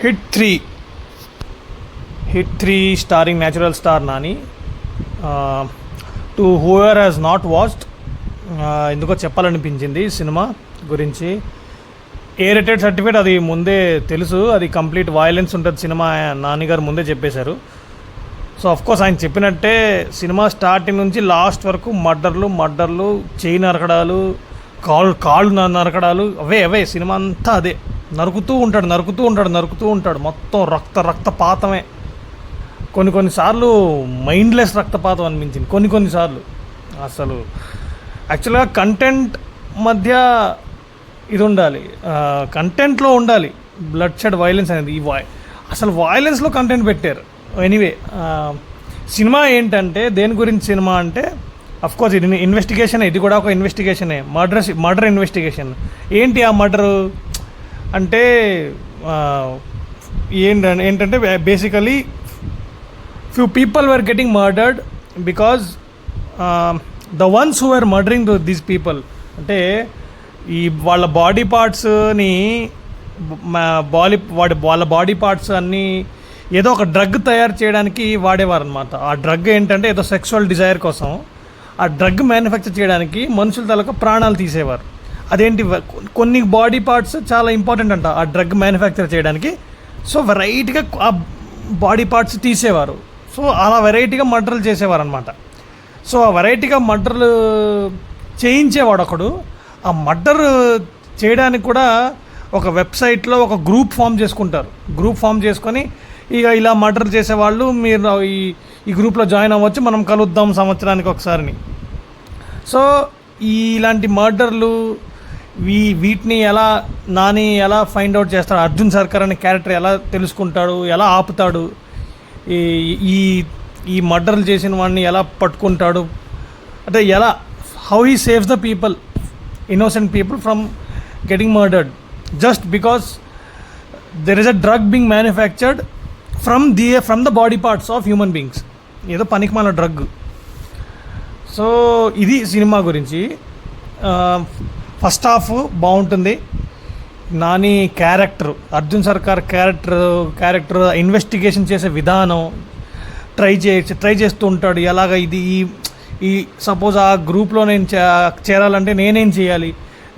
Hit 3 starring natural star Nani. To whoever has not watched, ఎందుకో చెప్పాలనిపించింది cinema గురించి. A rated certificate అది ముందే తెలుసు, అది కంప్లీట్ వయలెన్స్ ఉంటుంది సినిమా, నాన్నగారు ముందే చెప్పేశారు. సో అఫ్కోర్స్ ఆయన చెప్పినట్టే సినిమా స్టార్టింగ్ నుంచి లాస్ట్ వరకు మర్డర్లు, చేయి నరకడాలు, కాళ్ళు నరకడాలు, అవే సినిమా అంతా అదే. నరుకుతూ ఉంటాడు, మొత్తం రక్తపాతమే. కొన్నిసార్లు మైండ్లెస్ రక్తపాతం అనిపించింది కొన్నిసార్లు. అసలు యాక్చువల్గా కంటెంట్ మధ్య ఇది ఉండాలి, కంటెంట్లో ఉండాలి బ్లడ్ షెడ్ వైలెన్స్ అనేది. అసలు వైలెన్స్లో కంటెంట్ పెట్టారు. ఎనీవే, సినిమా ఏంటంటే దేని గురించి సినిమా అంటే, అఫ్కోర్స్ ఇది ఇన్వెస్టిగేషన్, ఇది కూడా ఒక ఇన్వెస్టిగేషనే, మర్డర్ ఇన్వెస్టిగేషన్. ఏంటి ఆ మర్డరు అంటే ఏంటంటే basically few people were getting murdered because the ones who were murdering these people, అంటే ఈ వాళ్ళ బాడీ పార్ట్స్ని వాళ్ళ బాడీ పార్ట్స్ అన్నీ ఏదో ఒక డ్రగ్ తయారు చేయడానికి వాడేవారు అనమాట. ఆ డ్రగ్ ఏంటంటే ఏదో సెక్సువల్ డిజైర్ కోసం ఆ డ్రగ్ మ్యానుఫ్యాక్చర్ చేయడానికి మనుషుల తలకు ప్రాణాలు తీసేవారు. అదేంటి, కొన్ని బాడీ పార్ట్స్ చాలా ఇంపార్టెంట్ అంట ఆ డ్రగ్ మ్యానుఫ్యాక్చర్ చేయడానికి. సో వెరైటీగా ఆ బాడీ పార్ట్స్ తీసేవారు. సో అలా వెరైటీగా మర్డర్లు చేసేవారు అనమాట. సో ఆ వెరైటీగా మర్డర్లు చేయించేవాడు ఒకడు. ఆ మర్డర్ చేయడానికి కూడా ఒక వెబ్సైట్లో ఒక గ్రూప్ ఫామ్ చేసుకుంటారు. గ్రూప్ ఫామ్ చేసుకొని ఇక ఇలా మర్డర్ చేసేవాళ్ళు మీరు ఈ గ్రూప్లో జాయిన్ అవ్వచ్చు, మనం కలుద్దాం సంవత్సరానికి ఒకసారిని. సో ఇలాంటి మర్డర్లు వీటిని నాని ఎలా ఫైండ్ అవుట్ చేస్తాడు, అర్జున్ సర్కార్ అనే క్యారెక్టర్ ఎలా తెలుసుకుంటాడు, ఎలా ఆపుతాడు, ఈ మర్డర్లు చేసిన వాడిని ఎలా పట్టుకుంటాడు, అంటే how he saves the people, innocent people from getting murdered just because there is a drug being manufactured from the body parts of human beings, ఏదో పనికిమాల డ్రగ్. సో ఇది సినిమా గురించి. ఫస్ట్ హాఫ్ బాగుంటుంది. నాని క్యారెక్టర్, అర్జున్ సర్కార్ character investigation చేసే విధానం, try చేస్తూ ఉంటాడు. ఎలాగ ఈ సపోజ్ ఆ గ్రూప్లో నేను చేరాలంటే నేనేం చేయాలి,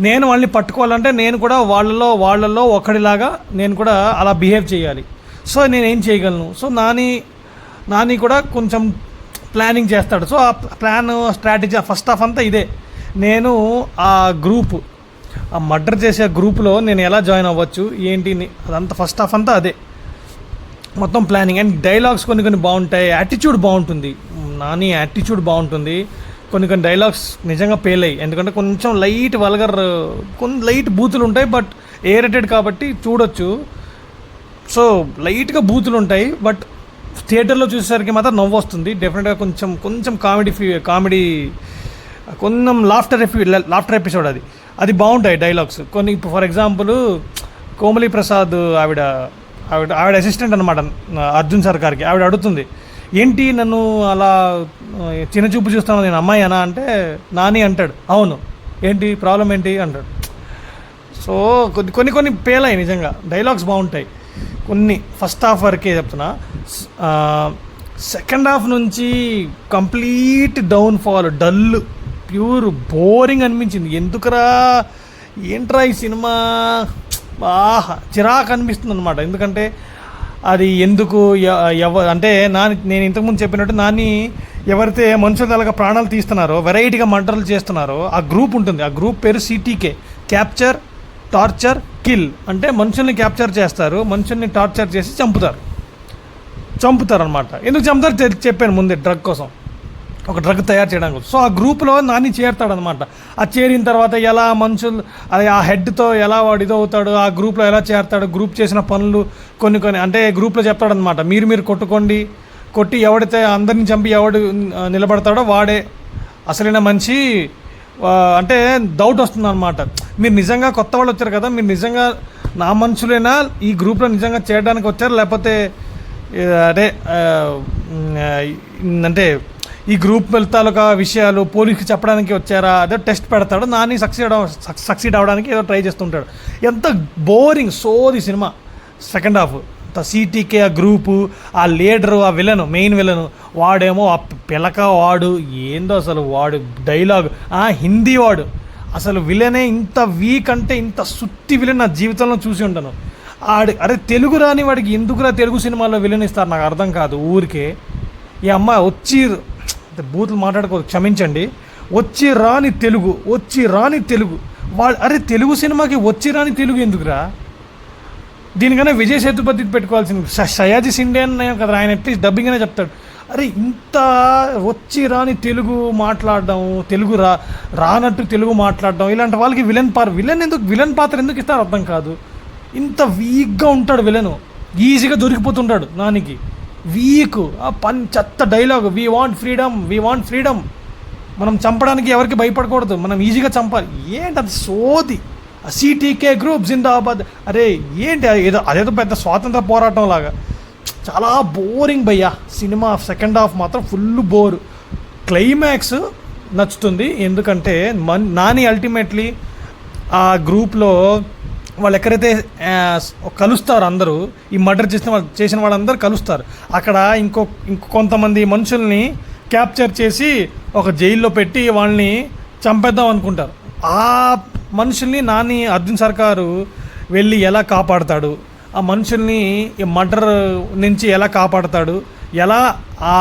నేను వాళ్ళని పట్టుకోవాలంటే నేను కూడా వాళ్ళల్లో ఒకడిలాగా నేను కూడా అలా బిహేవ్ చేయాలి. సో నేనేం చేయగలను. సో నాని కూడా కొంచెం ప్లానింగ్ చేస్తాడు. సో ఆ స్ట్రాటజీ ఫస్ట్ హాఫ్ అంతా ఇదే. నేను ఆ మర్డర్ చేసే గ్రూప్లో నేను ఎలా జాయిన్ అవ్వచ్చు ఏంటి, అదంతా ఫస్ట్ హాఫ్ అంతా అదే మొత్తం ప్లానింగ్. అండ్ డైలాగ్స్ కొన్ని బాగుంటాయి, యాటిట్యూడ్ బాగుంటుంది, నాని యాటిట్యూడ్ బాగుంటుంది. కొన్ని డైలాగ్స్ నిజంగా పేలయ్యి, ఎందుకంటే కొంచెం లైట్ వల్గర్, కొన్ని లైట్ బూతులు ఉంటాయి. బట్ ఏ రేటెడ్ కాబట్టి చూడొచ్చు. సో లైట్గా బూతులు ఉంటాయి, బట్ థియేటర్లో చూసేసరికి మాత్రం నవ్వు వస్తుంది డెఫినెట్గా. కొంచెం కామెడీ కొంచెం లాఫ్టర్ ఎపిసోడ్ అది బాగుంటాయి డైలాగ్స్ కొన్ని. ఫర్ ఎగ్జాంపుల్ కోమలి ప్రసాద్ ఆవిడ అసిస్టెంట్ అనమాట అర్జున్ సర్కార్కి. ఆవిడ అడుగుతుంది, ఏంటి నన్ను అలా చిన్న చూపు చూస్తాను, నేను అమ్మాయి అనా అంటే నాని అంటాడు, అవును, ఏంటి ప్రాబ్లం ఏంటి అంటాడు. సో కొన్ని పేలాయి నిజంగా, డైలాగ్స్ బాగుంటాయి కొన్ని. ఫస్ట్ హాఫ్ వరకే చెప్తున్నా. సెకండ్ హాఫ్ నుంచి complete downfall, dull, pure boring అనిపించింది. ఏంట్రా ఈ సినిమా, బాగా చిరాకు అనిపిస్తుంది అనమాట. ఎందుకంటే అది ఎందుకు అంటే నేను ఇంతకుముందు చెప్పినట్టు నాని ఎవరైతే మనుషుల తలగా ప్రాణాలు తీస్తున్నారో, వెరైటీగా మర్డర్లు చేస్తున్నారో ఆ గ్రూప్ ఉంటుంది. ఆ గ్రూప్ పేరు CTK, క్యాప్చర్, టార్చర్, కిల్. అంటే మనుషుల్ని క్యాప్చర్ చేస్తారు, మనుషుల్ని టార్చర్ చేసి చంపుతారు అనమాట. ఎందుకు చంపుతారు చెప్పాను ముందే, డ్రగ్ కోసం, ఒక డ్రగ్ తయారు చేయడానికి. సో ఆ గ్రూప్లో నాని చేరుతాడనమాట. ఆ చేరిన తర్వాత ఎలా మనుషులు ఆ హెడ్తో ఎలా వాడు ఇదవుతాడు, ఆ గ్రూప్లో ఎలా చేరుతాడు, గ్రూప్ చేసిన పనులు కొన్ని అంటే గ్రూప్లో చెప్తాడనమాట, మీరు కొట్టి ఎవడైతే అందరిని చంపి ఎవడు నిలబడతాడో వాడే అసలైన మనిషి. అంటే డౌట్ వస్తుంది అనమాట, మీరు నిజంగా కొత్త వాళ్ళు వచ్చారు కదా, మీరు నిజంగా నా మనుషులైనా ఈ గ్రూప్లో నిజంగా చేరడానికి వచ్చారు, లేకపోతే అంటే ఈ గ్రూప్ తాలూకా విషయాలు పోలీస్కి చెప్పడానికి వచ్చారా, అదే టెస్ట్ పెడతాడు. నాని సక్సీడ్ అవ్వడానికి ఏదో ట్రై చేస్తుంటాడు. ఎంత బోరింగ్ సోది సినిమా సెకండ్ హాఫ్. సిటీకే ఆ గ్రూపు, ఆ లీడరు, ఆ విలను, మెయిన్ విలను వాడేమో ఆ పిలక వాడు ఏందో అసలు వాడు డైలాగ్ హిందీ వాడు అసలు విలనే ఇంత వీక్ అంటే ఇంత సుత్తి విలన్ నా జీవితంలో చూసి ఉంటాను. అరే తెలుగు రాని వాడికి ఎందుకురా తెలుగు సినిమాల్లో విలన్ ఇస్తారు నాకు అర్థం కాదు. ఊరికే ఈ అమ్మ వచ్చి బూతులు మాట్లాడుకోవచ్చు, క్షమించండి, వచ్చి రాని తెలుగు వాడు అరే తెలుగు సినిమాకి వచ్చి రాని తెలుగు ఎందుకురా? దీనికన్నా విజయ్ సేతుపతికి పెట్టుకోవాల్సింది. సయాజీ సిండే అనే కదా ఆయన, అట్లీస్ట్ డబ్బింగ్ అనే చెప్తాడు. అరే ఇంత వచ్చి రాని తెలుగు మాట్లాడడం, తెలుగు రానట్టు తెలుగు మాట్లాడడం, ఇలాంటి వాళ్ళకి విలన్ పాత్ర ఎందుకు ఇస్తారు అర్థం కాదు. ఇంత వీక్గా ఉంటాడు విలను, ఈజీగా దొరికిపోతుంటాడు నానికి. వీక్ చెత్త డైలాగ్, వీ వాంట్ ఫ్రీడమ్, మనం చంపడానికి ఎవరికి భయపడకూడదు, మనం ఈజీగా చంపాలి. ఏంటి అది సోది. సిటీకే గ్రూప్ జిందాబాద్, అరే ఏంటి అదేదో పెద్ద స్వాతంత్ర పోరాటం లాగా. చాలా బోరింగ్ భయ్యా సినిమా. సెకండ్ హాఫ్ మాత్రం ఫుల్ బోర్. క్లైమాక్స్ నచ్చుతుంది ఎందుకంటే నాని అల్టిమేట్లీ ఆ గ్రూప్లో వాళ్ళు ఎక్కడైతే కలుస్తారు, అందరూ ఈ మర్డర్ చేసిన వాళ్ళందరూ కలుస్తారు. అక్కడ ఇంకో కొంతమంది మనుషుల్ని క్యాప్చర్ చేసి ఒక జైల్లో పెట్టి వాళ్ళని చంపేద్దాం అనుకుంటారు. ఆ మనుషుల్ని అర్జున్ సర్కారు వెళ్ళి ఎలా కాపాడతాడు, ఆ మనుషుల్ని మర్డర్ నుంచి ఎలా కాపాడతాడు, ఎలా ఆ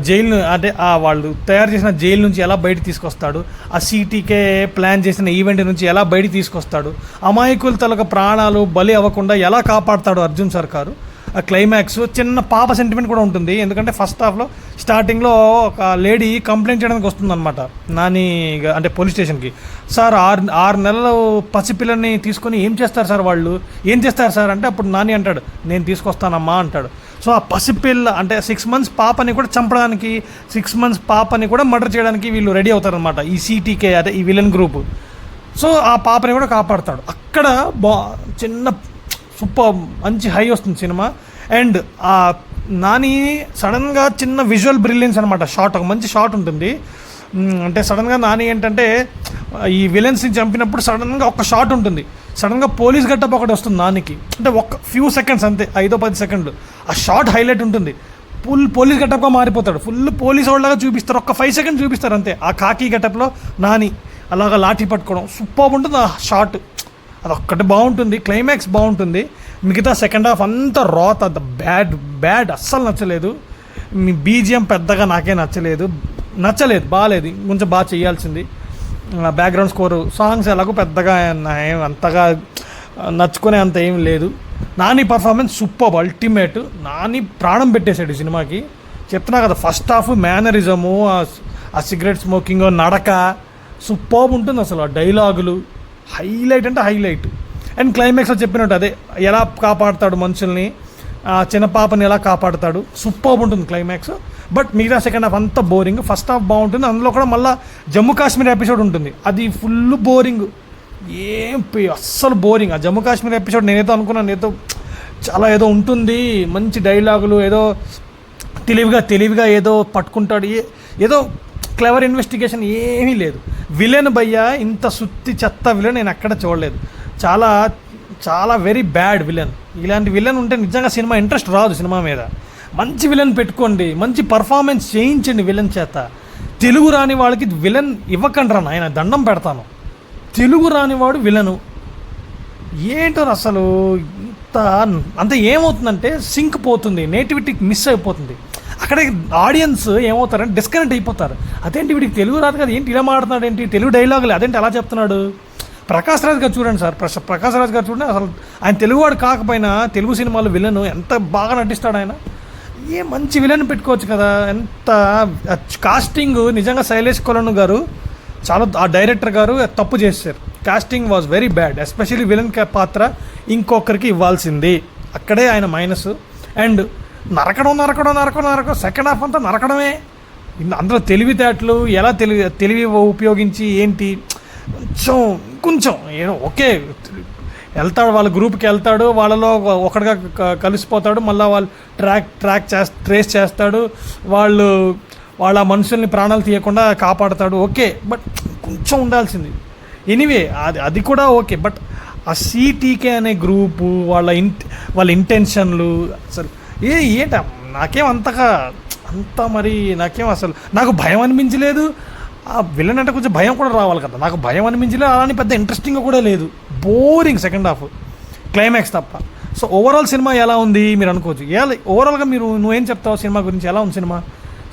జైలు అంటే వాళ్ళు తయారు చేసిన జైలు నుంచి ఎలా బయట తీసుకొస్తాడు, ఆ సిటీకే ప్లాన్ చేసిన ఈవెంట్ నుంచి ఎలా బయట తీసుకొస్తాడు, అమాయకుల తలక ప్రాణాలు బలి అవ్వకుండా ఎలా కాపాడతాడు అర్జున్ సర్కారు. ఆ క్లైమాక్స్ చిన్న పాప సెంటిమెంట్ కూడా ఉంటుంది. ఎందుకంటే ఫస్ట్ హాఫ్లో స్టార్టింగ్లో ఒక లేడీ కంప్లైంట్ చేయడానికి వస్తుందన్నమాట నాని అంటే పోలీస్ స్టేషన్కి. సార్ 6 నెలలు పసిపిల్లని తీసుకొని ఏం చేస్తారు సార్ అంటే అప్పుడు నాని అంటాడు, నేను తీసుకొస్తానమ్మా అంటాడు. సో ఆ పసిపిల్ల అంటే 6 months పాపని కూడా చంపడానికి, 6 months పాపని కూడా మర్డర్ చేయడానికి వీళ్ళు రెడీ అవుతారనమాట ఈ సిటీకే అదే ఈ విలన్ గ్రూప్. సో ఆ పాపని కూడా కాపాడతాడు. అక్కడ చిన్న సూపర్ మంచి హై వస్తుంది సినిమా. అండ్ ఆ నాని సడన్గా చిన్న విజువల్ బ్రిలియన్స్ అనమాట. ఒక మంచి షాట్ ఉంటుంది. అంటే సడన్గా నాని ఏంటంటే ఈ విలన్స్ని చంపినప్పుడు సడన్గా ఒక షాట్ ఉంటుంది. సడన్గా పోలీస్ గెటప్ ఒకటి వస్తుంది నానికి. అంటే ఒక ఫ్యూ సెకండ్స్ అంతే, 5-10 సెకండ్లు ఆ షాట్ హైలైట్ ఉంటుంది. పోలీస్ గెటప్గా మారిపోతాడు, ఫుల్ పోలీస్ వాళ్ళగా చూపిస్తారు. ఒక 5 seconds చూపిస్తారు అంతే. ఆ కాకి గెటప్లో నాని అలాగా లాఠీ పట్టుకోవడం సూపర్ ఉంటుంది ఆ షాట్. అదొక్కటి బాగుంటుంది, క్లైమాక్స్ బాగుంటుంది. మిగతా సెకండ్ హాఫ్ అంతా రాత్, అంత బ్యాడ్ అస్సలు నచ్చలేదు. మీ బీజిఎం పెద్దగా నాకే నచ్చలేదు, బాగాలేదు, కొంచెం బాగా చేయాల్సింది. బ్యాక్గ్రౌండ్ స్కోరు, సాంగ్స్ ఎలాగో పెద్దగా అంతగా నచ్చుకునే అంత ఏం లేదు. Nani performance super, ultimate. Nani ప్రాణం పెట్టేశాడు ఈ సినిమాకి. చెప్తున్నా కదా, ఫస్ట్ హాఫ్ మేనరిజము, ఆ సిగరెట్ స్మోకింగ్, నడక సూపర్ ఉంటుంది అసలు. ఆ డైలాగులు హైలైట్ అంటే హైలైట్. అండ్ క్లైమాక్స్లో చెప్పినట్టు అదే ఎలా కాపాడుతాడు మనుషుల్ని, చిన్న పాపని ఎలా కాపాడుతాడు, సూపర్ ఉంటుంది క్లైమాక్స్. బట్ మిగతా సెకండ్ హాఫ్ అంతా బోరింగ్. ఫస్ట్ హాఫ్ బాగుంటుంది. అందులో కూడా మళ్ళీ జమ్మూ కాశ్మీర్ ఎపిసోడ్ ఉంటుంది, అది ఫుల్ బోరింగ్. అస్సలు బోరింగ్. ఆ జమ్మూ కాశ్మీర్ ఎపిసోడ్ నేనేదో అనుకున్నాను, చాలా ఏదో ఉంటుంది, మంచి డైలాగులు, ఏదో తెలివిగా ఏదో పట్టుకుంటాడు, ఏదో క్లెవర్ ఇన్వెస్టిగేషన్ ఏమీ లేదు. విలన్ భయ్యా ఇంత సుత్తి చెత్త విలన్ నేను ఎక్కడ చూడలేదు. చాలా చాలా వెరీ బ్యాడ్ విలన్. ఇలాంటి విలన్ ఉంటే నిజంగా సినిమా ఇంట్రెస్ట్ రాదు. సినిమా మీద మంచి విలన్ పెట్టుకోండి, మంచి పర్ఫార్మెన్స్ చేయించండి విలన్ చేత. తెలుగు రాని వాళ్ళకి విలన్ ఇవ్వకండి రా నాయన, దండం పెడతాను. తెలుగు రానివాడు విలను ఏంటో అసలు. అంత ఏమవుతుందంటే సింక్ పోతుంది, నేటివిటీ మిస్ అయిపోతుంది. అక్కడ ఆడియన్స్ ఏమవుతారంటే డిస్కనెక్ట్ అయిపోతారు. అదేంటి వీడికి తెలుగు రాదు కదా, ఏంటి ఇలా మాట్లాడుతున్నాడు, ఏంటి తెలుగు డైలాగులు అదేంటి అలా చెప్తున్నాడు. ప్రకాష్ రాజ్ గారు చూడండి సార్, ప్రకాష్ రాజ్ గారు చూడండి. అసలు ఆయన తెలుగువాడు కాకపోయినా తెలుగు సినిమాలో విలను ఎంత బాగా నటిస్తాడు ఆయన. మంచి విలన్ పెట్టుకోవచ్చు కదా. ఎంత కాస్టింగ్ నిజంగా శైలేష్ కొలను గారు చాలా, ఆ డైరెక్టర్ గారు తప్పు చేశారు. Casting was very bad. Especially villain పాత్ర ఇంకొకరికి ఇవ్వాల్సింది, అక్కడే ఆయన మైనస్. అండ్ నరకడం సెకండ్ హాఫ్ అంతా నరకడమే. అందులో తెలివితేటలు ఎలా తెలివి ఉపయోగించి ఏంటి కొంచెం ఏదో ఓకే వెళ్తాడు, వాళ్ళ గ్రూప్కి వెళ్తాడు, వాళ్ళలో ఒకటిగా కలిసిపోతాడు, మళ్ళీ వాళ్ళు ట్రేస్ చేస్తాడు, వాళ్ళ మనుషుల్ని ప్రాణాలు తీయకుండా కాపాడతాడు, ఓకే. బట్ కొంచెం ఉండాల్సింది. ఎనీవే అది కూడా ఓకే. బట్ ఆ సిటీకే అనే గ్రూపు వాళ్ళ ఇంటెన్షన్లు అసలు ఏంట నాకేం అంత మరి నాకేం అసలు నాకు భయం అనిపించలేదు. ఆ విలన్ అంటే కొంచెం భయం కూడా రావాలి కదా, నాకు భయం అనిపించలేదు. అలానే పెద్ద ఇంట్రెస్టింగ్గా కూడా లేదు, బోరింగ్ సెకండ్ హాఫ్, క్లైమాక్స్ తప్ప. సో ఓవరాల్ సినిమా ఎలా ఉంది మీరు అనుకోవచ్చు. ఓవరాల్గా నువ్వేం చెప్తావు సినిమా గురించి? ఎలా ఉంది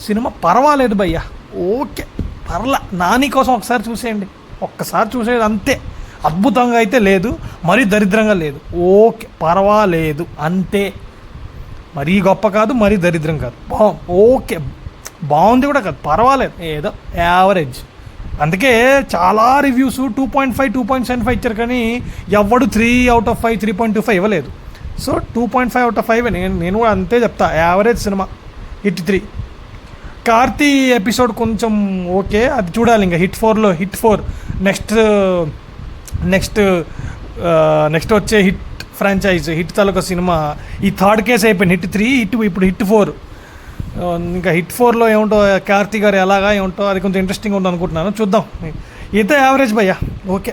సినిమా పర్వాలేదు భయ్యా, ఓకే పర్లా. నాని కోసం ఒకసారి చూసేయండి, ఒక్కసారి చూసేది అంతే. అద్భుతంగా అయితే లేదు, మరీ దరిద్రంగా లేదు, ఓకే పర్వాలేదు అంతే. మరీ గొప్ప కాదు, మరీ దరిద్రం కాదు, ఓకే బాగుంది కూడా కాదు, పర్వాలేదు, ఏదో యావరేజ్. అందుకే చాలా రివ్యూస్ 2.5 2.75 ఇచ్చారు, కానీ ఎవడు 3/5 3.25 ఇవ్వలేదు. సో 2.5/5 నేను కూడా అంతే చెప్తా, average cinema, hit 3. Karthi episode కొంచెం ఓకే, అది చూడాలి ఇంకా. హిట్ 4 నెక్స్ట్ వచ్చే హిట్ ఫ్రాంచైజ్, హిట్ తాలూకా సినిమా. ఈ థర్డ్ కేసు అయిపోయింది, హిట్ 3, ఇప్పుడు హిట్ 4. ఇంకా హిట్ 4లో ఏముంటో కార్తీ గారు ఎలాగా ఏముంటో అది కొంచెం ఇంట్రెస్టింగ్ ఉంది అనుకుంటున్నాను, చూద్దాం. ఇంత యావరేజ్ భయ్యా, ఓకే.